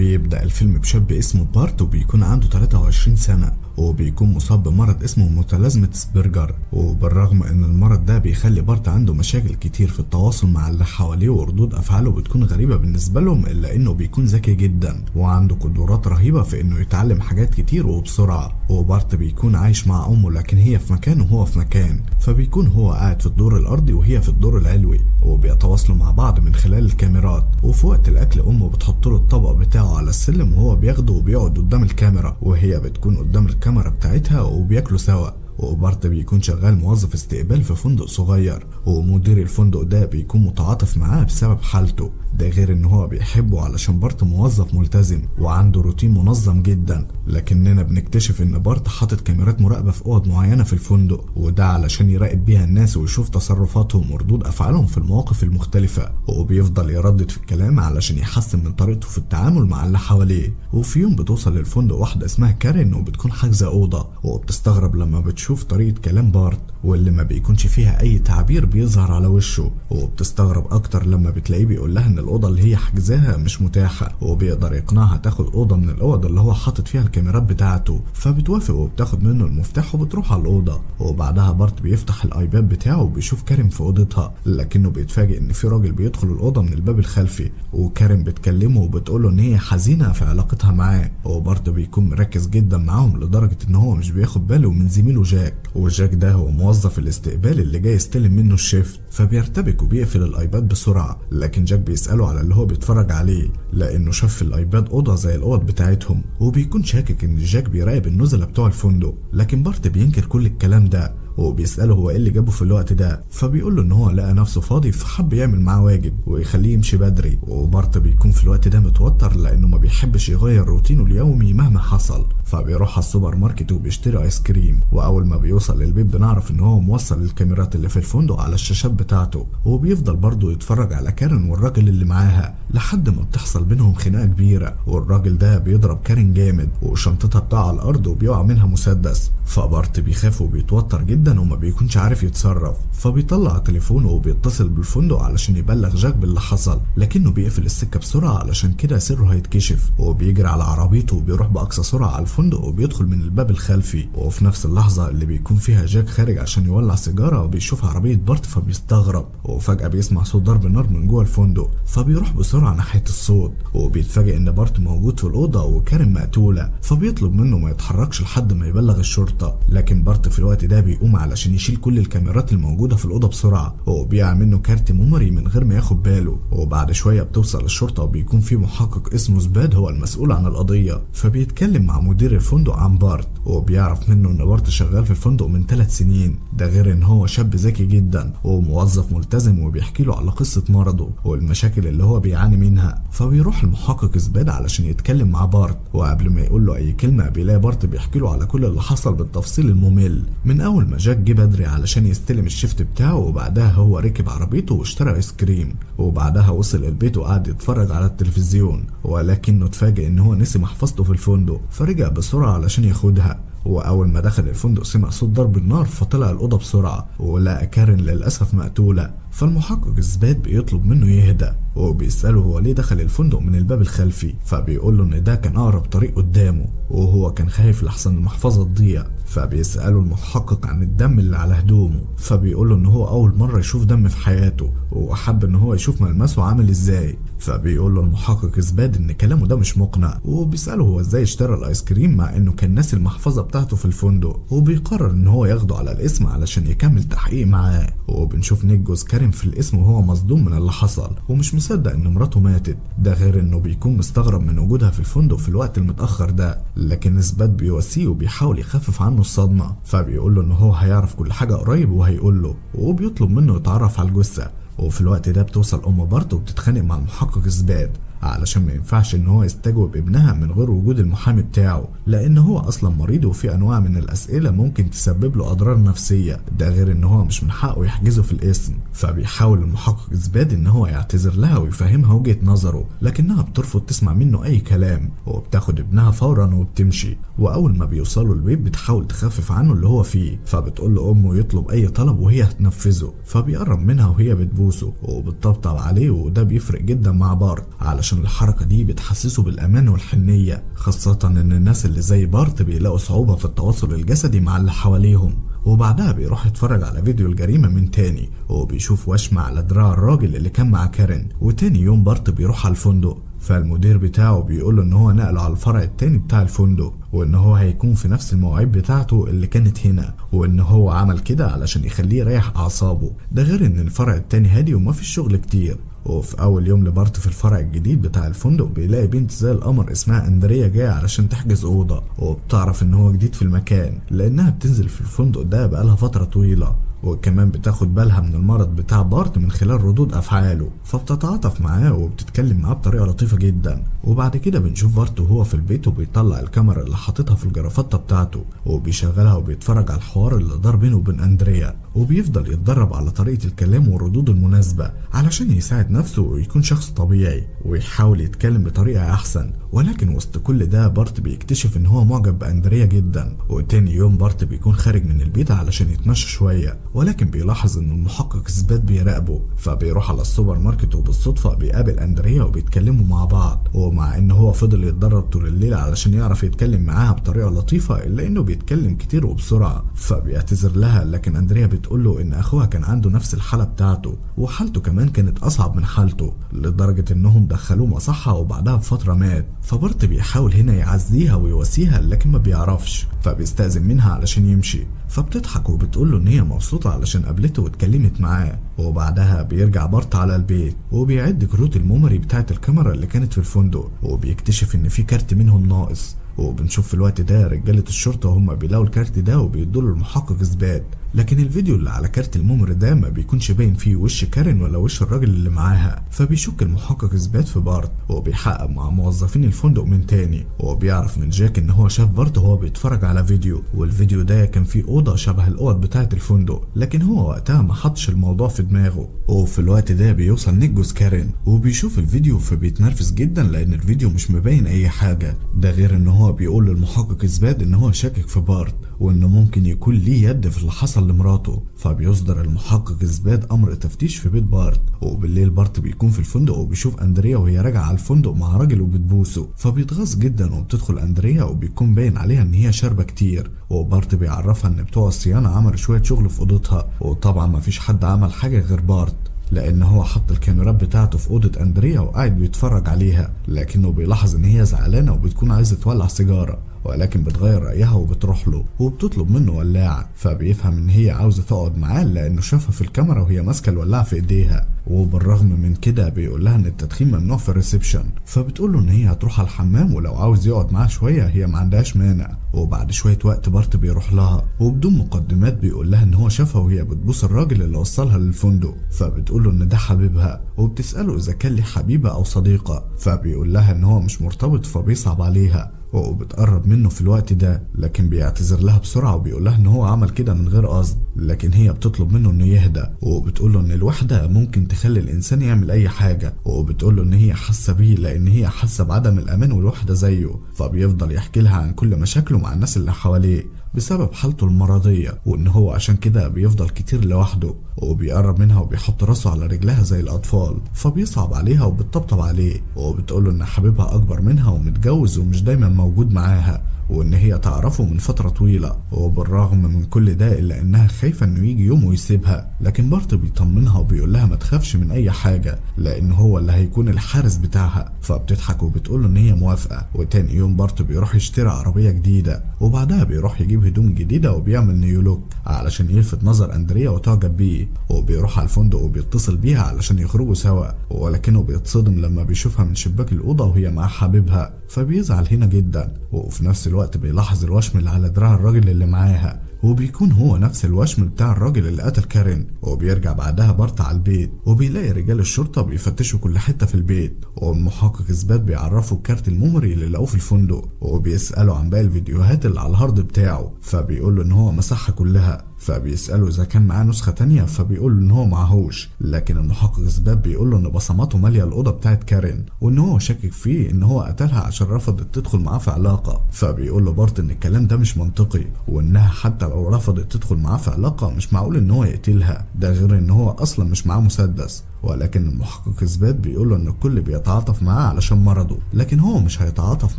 بيبدأ الفيلم بشاب اسمه بارت وبيكون عنده 23 سنة وبيكون مصاب بمرض اسمه متلازمة سبرجر. وبالرغم ان المرض ده بيخلي بارت عنده مشاكل كتير في التواصل مع اللي حواليه وردود افعاله بتكون غريبة بالنسبة لهم، الا انه بيكون ذكي جدا وعنده قدرات رهيبة في انه يتعلم حاجات كتير وبسرعة. وبارت بيكون عايش مع امه لكن هي في مكان وهو في مكان، فبيكون هو قاعد في الدور الارضي وهي في الدور العلوي وبيتواصلوا مع بعض من خلال الكاميرات. وفي وقت الاكل امه بتحط له الطبق بتاعه على السلم وهو بياخده وبيقعد قدام الكاميرا وهي بتكون قدام الكاميرا بتاعتها وبياكلوا سوا. وبارت بيكون شغال موظف استقبال في فندق صغير، ومدير الفندق ده بيكون متعاطف معاه بسبب حالته، ده غير ان هو بيحبه علشان بارت موظف ملتزم وعنده روتين منظم جدا. لكننا بنكتشف ان بارت حاطط كاميرات مراقبة في اوض معينة في الفندق، وده علشان يراقب بيها الناس ويشوف تصرفاتهم وردود افعالهم في المواقف المختلفة، وبيفضل يردد في الكلام علشان يحسن من طريقته في التعامل مع اللي حواليه. وفي يوم بتوصل للفندق واحدة اسمها كارين وبتكون حاجزة اوضة، وبتستغرب لما بتشوف طريقة كلام بارت واللي ما بيكونش فيها اي تعبير بيظهر على وشه، وبتستغرب اكتر لما بتلاقيه بيقول لها ان الاوضه اللي هي حجزاها مش متاحه، وبيقدر يقنعها تاخد اوضه من الاوض اللي هو حاطط فيها الكاميرات بتاعته. فبتوافق وبتاخد منه المفتاح وبتروح على الاوضه. وبعدها بارت بيفتح الايباد بتاعه وبيشوف كارين في اوضتها، لكنه بيتفاجئ ان في راجل بيدخل الاوضه من الباب الخلفي، وكارين بتكلمه وبتقوله ان هي حزينه في علاقتها معاه. وبارت بيكون مركز جدا معاهم لدرجه ان هو مش بياخد باله من زميله جاك، وجاك ده هو موظف الاستقبال اللي جاي يستلم منه الشيفت. فبيرتبك وبيقفل الايباد بسرعه، لكن جاك بيساله على اللي هو بيتفرج عليه لانه شاف في الايباد اوضه زي الاوض بتاعتهم، وبيكون شاكك ان جاك بيراقب النزلاء بتوع الفندق. لكن بارت بينكر كل الكلام ده وبيساله هو ايه اللي جابه في الوقت ده، فبيقول له ان هو لقى نفسه فاضي فحب يعمل معاه واجب ويخليه يمشي بدري. وبارت بيكون في الوقت ده متوتر لانه ما بيحبش يغير روتينه اليومي مهما حصل، فبيروح على السوبر ماركت وبيشتري ايس كريم. واول ما بيوصل للبيت بنعرف ان هو موصل الكاميرات اللي في الفندق على الشاشات بتاعته، وبيفضل برضه يتفرج على كارين والراجل اللي معاها لحد ما بتحصل بينهم خناقه كبيره، والراجل ده بيضرب كارين جامد وشنطتها بتقع على الارض وبيقع منها مسدس. فبارت بيخاف وبيتوتر جدا وما بيكونش عارف يتصرف، فبيطلع تليفونه وبيتصل بالفندق علشان يبلغ جاك باللي حصل، لكنه بيقفل السكه بسرعه علشان كده سره هيتكشف. وبيجري على عربيته وبيروح باقصى سرعه على الفندق وبيدخل من الباب الخلفي. وفي نفس اللحظه اللي بيكون فيها جاك خارج عشان يولع سيجاره وبيشوف عربيه بارت فبيستغرب، وفجاه بيسمع صوت ضرب نار من جوه الفندق، فبيروح بسرعه ناحيه الصوت وبيتفاجئ ان بارت موجود في الاوضه وكارين مقتوله، فبيطلب منه ما يتحركش لحد ما يبلغ الشرطه. لكن بارت في الوقت ده بيقوم علشان يشيل كل الكاميرات الموجوده في الاوضه بسرعه، وبيع منه كارت ميموري من غير ما ياخد باله. وبعد شويه بتوصل الشرطه وبيكون في محقق اسمه زباد هو المسؤول عن القضيه، فبيتكلم مع مدير الفندق عن بارت وبيعرف منه ان بارت شغال في الفندق من 3 سنين، ده غير ان هو شاب ذكي جدا وموظف ملتزم وبيحكي له على قصه مرضه والمشاكل اللي هو بيعاني منها. فبيروح المحقق زباد علشان يتكلم مع بارت، وقبل ما يقول له اي كلمه بيلاقي بارت بيحكي له على كل اللي حصل بالتفصيل الممل، من اول ما جاك جه بدري علشان يستلم الشيفت بتاعه، وبعدها هو ركب عربيته واشترى ايس كريم، وبعدها وصل البيت وقعد يتفرج على التلفزيون، ولكنه اتفاجئ ان هو نسي محفظته في الفندق فرجع بسرعه علشان ياخدها. واول ما دخل الفندق سمع صوت ضرب النار فطلع الاوضه بسرعه ولقى كارين للاسف مقتوله. فالمحقق زباد بيطلب منه يهدى وبيساله هو ليه دخل الفندق من الباب الخلفي، فبيقول له ان ده كان اقرب طريق قدامه وهو كان خايف لحسن المحفظه تضيع. فبيساله المحقق عن الدم اللي على هدومه، فبيقول له ان هو اول مره يشوف دم في حياته وحب ان هو يشوف ملمسه عامل ازاي. فبيقول له المحقق زباد ان كلامه ده مش مقنع، وبيساله هو ازاي اشترى الايس كريم مع انه كان ناسي المحفظه بتاعته في الفندق، وبيقرر ان هو ياخده على الاسم علشان يكمل تحقيق معاه. وبنشوف نيك جوز كارين في الاسم وهو مصدوم من اللي حصل ومش مصدق ان مراته ماتت، ده غير انه بيكون مستغرب من وجودها في الفندق في الوقت المتاخر ده. لكن زباد بيواسيه وبيحاول يخفف عنه الصدمه، فبيقول له ان هو هيعرف كل حاجه قريب وهيقول له، وبيطلب منه يتعرف على الجثه. وفي الوقت ده بتوصل ام بارت وبتتخانق مع المحقق زباد علشان ما ينفعش ان هو يستجوب ابنها من غير وجود المحامي بتاعه، لان هو اصلا مريض وفي انواع من الاسئله ممكن تسبب له اضرار نفسيه، ده غير ان هو مش من حقه يحجزه في الاسم. فبيحاول المحقق زباد ان هو يعتذر لها ويفهمها وجهه نظره، لكنها بترفض تسمع منه اي كلام وبتاخد ابنها فورا وبتمشي. واول ما بيوصلوا البيت بتحاول تخفف عنه اللي هو فيه، فبتقول له امه يطلب اي طلب وهي هتنفذه، فبيقرب منها وهي بتبوسه وبتطبطب عليه، وده بيفرق جدا مع بارت علشان علشان الحركة دي بتحسسه بالأمان والحنية، خاصة إن الناس اللي زي بارت بيلاقوا صعوبة في التواصل الجسدي مع اللي حواليهم. وبعدها بيروح يتفرج على فيديو الجريمة من تاني، وبيشوف وشم على دراع الراجل اللي كان مع كارين. وتاني يوم بارت بيروح على الفندق، فالمدير بتاعه بيقوله ان هو نقله على الفرع التاني بتاع الفندق، وان هو هيكون في نفس المواعيد بتاعته اللي كانت هنا، وان هو عمل كده علشان يخليه يريح اعصابه. ده غير ان الفرع التاني هادي وما فيش شغل كتير. وفي اول يوم لبارت في الفرع الجديد بتاع الفندق بيلاقي بنت زي القمر اسمها اندريا جايه علشان تحجز اوضه، وبتعرف ان هو جديد في المكان لانها بتنزل في الفندق ده بقالها فتره طويله، وكمان بتاخد بالها من المرض بتاع بارت من خلال ردود افعاله، فبتتعاطف معاه وبتتكلم معاه بطريقه لطيفه جدا. وبعد كده بنشوف بارت وهو في البيت وبيطلع الكاميرا اللي حاططها في الجرافطه بتاعته وبيشغلها وبيتفرج على الحوار اللي دار بينه وبين اندريا، وبيفضل يتدرب على طريقه الكلام والردود المناسبه علشان يساعد نفسه ويكون شخص طبيعي ويحاول يتكلم بطريقه احسن. ولكن وسط كل ده بارت بيكتشف ان هو معجب باندريا جدا. وتاني يوم بارت بيكون خارج من البيت علشان يتمشى شويه، ولكن بيلاحظ ان المحقق اثبات بيراقبه، فبيروح على السوبر ماركت وبالصدفه بيقابل اندريا وبيتكلموا مع بعض. ومع ان هو فضل يتدرب طول الليل علشان يعرف يتكلم معاها بطريقه لطيفه، الا انه بيتكلم كتير وبسرعه، فبيعتذر لها. لكن اندريا بتقول له ان اخوها كان عنده نفس الحاله بتاعته، وحالته كمان كانت اصعب من حالته لدرجه انهم دخلوه مصحه وبعدها بفتره مات. فبارت بيحاول هنا يعزيها ويواسيها لكن ما بيعرفش، فبيستأذن منها علشان يمشي. فبتضحك وبتقول له ان هي مبسوطه علشان قابلته واتكلمت معاه. وبعدها بيرجع بارت على البيت وبيعد كروت الميموري بتاعت الكاميرا اللي كانت في الفندق، وبيكتشف ان في كارت منهم ناقص. وبنشوف في الوقت ده رجاله الشرطه وهم بيلاقوا الكارت ده وبيدوا له المحقق اثبات. لكن الفيديو اللي على كارت الميموري ده ما بيكونش باين فيه وش كارين ولا وش الراجل اللي معاها، فبيشك المحقق اثبات في بارت وبيحقق مع موظفين الفندق من تاني. وبيعرف من جاك ان هو شاف بارت وهو بيتفرج على فيديو، والفيديو ده كان فيه اوضه شبه الاوض بتاعه الفندق، لكن هو وقتها ما حطش الموضوع في دماغه. وفي الوقت ده بيوصل نيك جوز كارين وبيشوف الفيديو فبيتنرفز جدا لان الفيديو مش مبين اي حاجه. ده غير ان هو بيقول للمحقق اثبات ان هو شاكك في بارت وانه ممكن يكون ليه يد في اللي حصل لمراته. فبيصدر المحقق اثبات امر تفتيش في بيت بارت. وبالليل بارت بيكون في الفندق وبيشوف اندريا وهي راجعه على الفندق مع راجل وبتبوسه، فبيتغاظ جدا وبتدخل اندريا وبيكون باين عليها ان هي شاربه كتير. وبارت بيعرفها ان بتوع الصيانه عملوا شويه شغل في اوضتها، وطبعا مفيش حد عمل حاجه غير بارت لان هو حط الكاميرات بتاعته في اوضه اندريا وقاعد بيتفرج عليها. لكنه بيلاحظ ان هي زعلانه وبتكون عايزه تولع سيجاره، ولكن بتغير رأيها وبتروح له وبتطلب منه ولاعة. فبيفهم ان هي عاوزة تقعد معاه لانه شافها في الكاميرا وهي ماسكة الولاعة في ايديها. وبالرغم من كده بيقول لها ان التدخين ممنوع في الريسبشن، فبتقول له ان هي هتروح على الحمام ولو عاوز يقعد معاها شوية هي ما عندهاش مانع. وبعد شوية وقت بارت بيروح لها وبدون مقدمات بيقول لها ان هو شافها وهي بتبوس الراجل اللي وصلها للفندق، فبتقول له ان ده حبيبها وبتسأله اذا كان لي حبيبة او صديقة، فبيقول لها ان هو مش مرتبط فبيصعب عليها وبتقرب منه في الوقت ده. لكن بيعتذر لها بسرعة وبيقول لها ان هو عمل كده من غير قصد، لكن هي بتطلب منه انه يهدى وبتقول له ان الوحدة ممكن تخلي الانسان يعمل اي حاجة، وبتقول له ان هي حاسة بيه لان هي حاسة بعدم الامان والوحدة زيه. فبيفضل يحكي لها عن كل مشاكله مع الناس اللي حواليه بسبب حالته المرضية، وان هو عشان كده بيفضل كتير لوحده. وبيقرب منها وبيحط راسه على رجلها زي الاطفال، فبيصعب عليها وبتطبطب عليه. وبتقوله ان حبيبها اكبر منها ومتجوز ومش دايما موجود معاها، وان هي تعرفه من فترة طويلة. وبالرغم من كل ده الا انها خايفة انه يجي يوم ويسيبها، لكن بارت بيطمنها وبيقول لها ما تخافش من اي حاجة لان هو اللي هيكون الحارس بتاعها. فبتضحك وبتقول له ان هي موافقة. وتاني يوم بارت بيروح يشتري عربية جديدة، وبعدها بيروح يجيب هدوم جديدة وبيعمل نيو لوك علشان يلفت نظر اندريا وتعجب بيه. وبيروح على الفندق وبيتصل بيها علشان يخرجوا سوا، ولكنه بيتصدم لما بيشوفها من شباك الأوضة وهي مع حبيبها، فبيزعل هنا جدا. وفي نفس الوقت بيلاحظ الوشم اللي على دراع الراجل اللي معاها، وبيكون هو نفس الوشم بتاع الراجل اللي قتل كارين. وبيرجع بعدها بارت على البيت وبيلاقي رجال الشرطة بيفتشوا كل حتة في البيت، والمحقق اثبات بيعرفوا كارت الميموري اللي لقوه في الفندق، وبيسألوا عن باقي الفيديوهات اللي على الهارد بتاعه، فبيقول له ان هو مسحها كلها. فبيسأله اذا كان معاه نسخة تانية، فبيقول له ان هو معهوش. لكن المحقق اثبات بيقول له ان بصماته مالية الأوضة بتاعت كارين، وان هو شاكك فيه ان هو قتلها عشان رفضت تدخل معاه في علاقة. فبيقول له بارت ان الكلام ده مش منطقي، وانها حتى لو رفضت تدخل معاه في علاقة مش معقول ان هو يقتلها. ده غير ان هو اصلا مش معاه مسدس، ولكن المحقق إثبات بيقوله إن الكل بيتعاطف معاه علشان مرضه، لكن هو مش هيتعاطف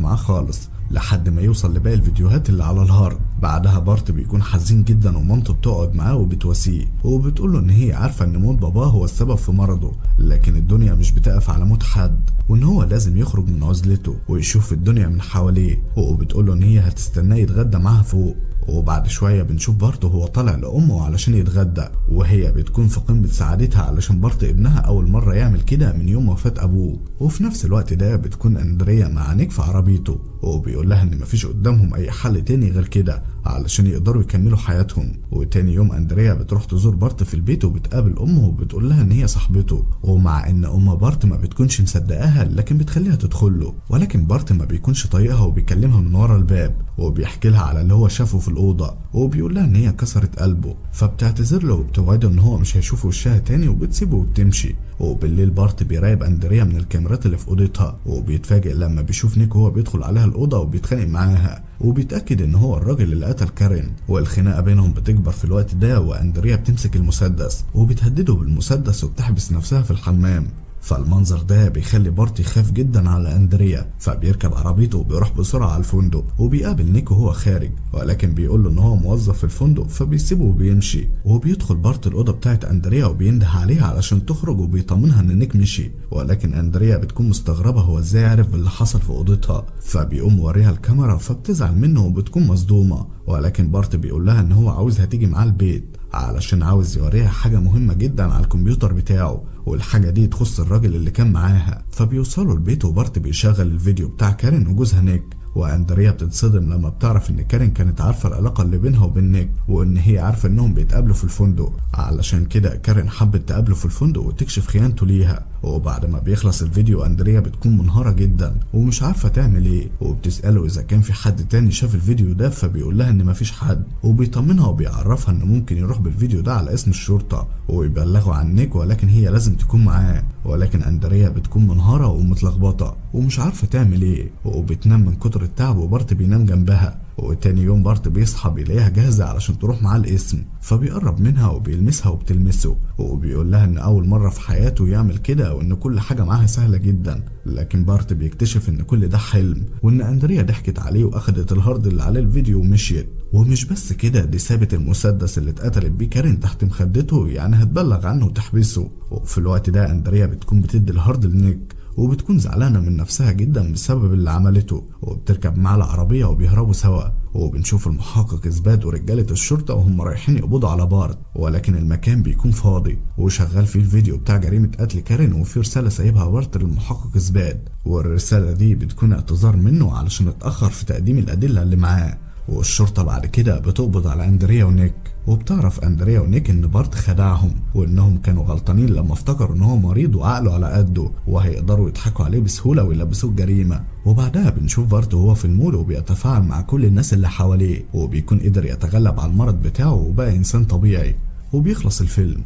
معاه خالص لحد ما يوصل لباقي الفيديوهات اللي على الهارد. بعدها بارت بيكون حزين جدا ومامته بتقعد معاه وبتواسيه وبتقوله ان هي عارفه ان موت باباه هو السبب في مرضه، لكن الدنيا مش بتقف على موت حد وان هو لازم يخرج من عزلته ويشوف الدنيا من حواليه، وبتقوله ان هي هتستناه يتغدى معاها فوق. وبعد شوية بنشوف بارت وهو طالع لأمه علشان يتغدى، وهي بتكون في قمة سعادتها علشان بارت ابنها أول مرة يعمل كده من يوم وفاة أبوه. وفي نفس الوقت ده بتكون أندريا مع نيك في عربيته وبيقول لها إن مفيش قدامهم أي حل تاني غير كده علشان يقدروا يكملوا حياتهم. وتاني يوم أندريا بتروح تزور بارت في البيت وبتقابل أمه وبتقول لها إن هي صاحبته، ومع إن أم بارت ما بتكونش مصدقاها لكن بتخليها تدخله، ولكن بارت ما بيكونش طايقها وبيكلمها من ورا الباب وبيحكي لها على اللي هو شافه في الأوضة، وبيقول لها إن هي كسرت قلبه، فبتعتذر له وبتوعده إن هو مش هيشوف وشها تاني وبتسيبه وبتمشي. وبالليل بارت بيراقب أندريا من الكاميرات اللي في أوضتها وبيتفاجئ لما بيشوف نيك وهو بيدخل عليها الأوضة وبيتخانق معاها، وبيتأكد إن هو الراجل اللي قتل كارين. والخناقة بينهم بتكبر في الوقت ده وأندريا بتمسك المسدس وبتهدده بالمسدس وبتحبس نفسها في الحمام. فالمنظر ده بيخلي بارت يخاف جدا على أندريا، فبيركب عربيته وبيروح بسرعة على الفندق وبيقابل نيك وهو خارج، ولكن بيقول له ان هو موظف في الفندق فبيسيبه وبيمشي. وبيدخل بارت الأوضة بتاعت أندريا وبينده عليها علشان تخرج وبيطمنها ان نيك مشي، ولكن أندريا بتكون مستغربة هو ازاي عرف باللي حصل في أوضتها، فبيقوم وريها الكاميرا فبتزعل منه وبتكون مصدومة، ولكن بارت بيقول لها ان هو عاوزها تيجي معاه البيت علشان عاوز يوريها حاجة مهمة جدا على الكمبيوتر بتاعه، والحاجة دي تخص الراجل اللي كان معاها. فبيوصلوا البيت وبارت بيشغل الفيديو بتاع كارين وجوزها نيك، وأندريا بتتصدم لما بتعرف ان كارين كانت عارفة العلاقة اللي بينها وبين نيك وان هي عارفة انهم بيتقابلوا في الفندق، علشان كده كارين حبت تقابله في الفندق وتكشف خيانته ليها. وبعد ما بيخلص الفيديو أندريا بتكون منهارة جدا ومش عارفة تعمل ايه، وبتسأله اذا كان في حد تاني شاف الفيديو ده، فبيقول لها ان مفيش حد، وبيطمنها وبيعرفها ان ممكن يروح بالفيديو ده على اسم الشرطة ويبلغوا عن نيك، ولكن هي لازم تكون معاه. ولكن أندريا بتكون منهارة ومتلخبطة ومش عارفة تعمل ايه، وبتنام من كتر التعب وبارت بينام جنبها. وتاني يوم بارت بيصحى بيلاقيها جاهزة علشان تروح معاه القسم، فبيقرب منها وبيلمسها وبتلمسه، وبيقول لها ان اول مرة في حياته يعمل كده وان كل حاجة معاها سهلة جدا. لكن بارت بيكتشف ان كل ده حلم وان أندريا ضحكت عليه واخدت الهارد اللي عليه الفيديو ومشيت. ومش بس كده، دي سابت المسدس اللي اتقتلت بيه كارين تحت مخدته، يعني هتبلغ عنه وتحبسه. وفي الوقت ده أندريا بتكون بتدي الهارد لنيك وبتكون زعلانة من نفسها جدا بسبب اللي عملته، وبتركب معاه العربية وبيهربوا سوا. وبنشوف المحقق إثبات ورجالة الشرطة وهم رايحين يقبضوا على بارت، ولكن المكان بيكون فاضي وشغال فيه الفيديو بتاع جريمة قتل كارين، وفي رسالة سايبها بارت للمحقق إثبات، والرسالة دي بتكون اعتذار منه علشان اتأخر في تقديم الأدلة اللي معاه. والشرطة بعد كده بتقبض على أندريا ونيك، وبتعرف أندريا ونيك ان بارت خدعهم وانهم كانوا غلطانين لما افتكروا ان هو مريض وعقله على قده وهيقدروا يضحكوا عليه بسهولة ويلبسوه الجريمة. وبعدها بنشوف بارت وهو في المول وبيتفاعل مع كل الناس اللي حواليه، وبيكون قدر يتغلب على المرض بتاعه وبقى انسان طبيعي، وبيخلص الفيلم.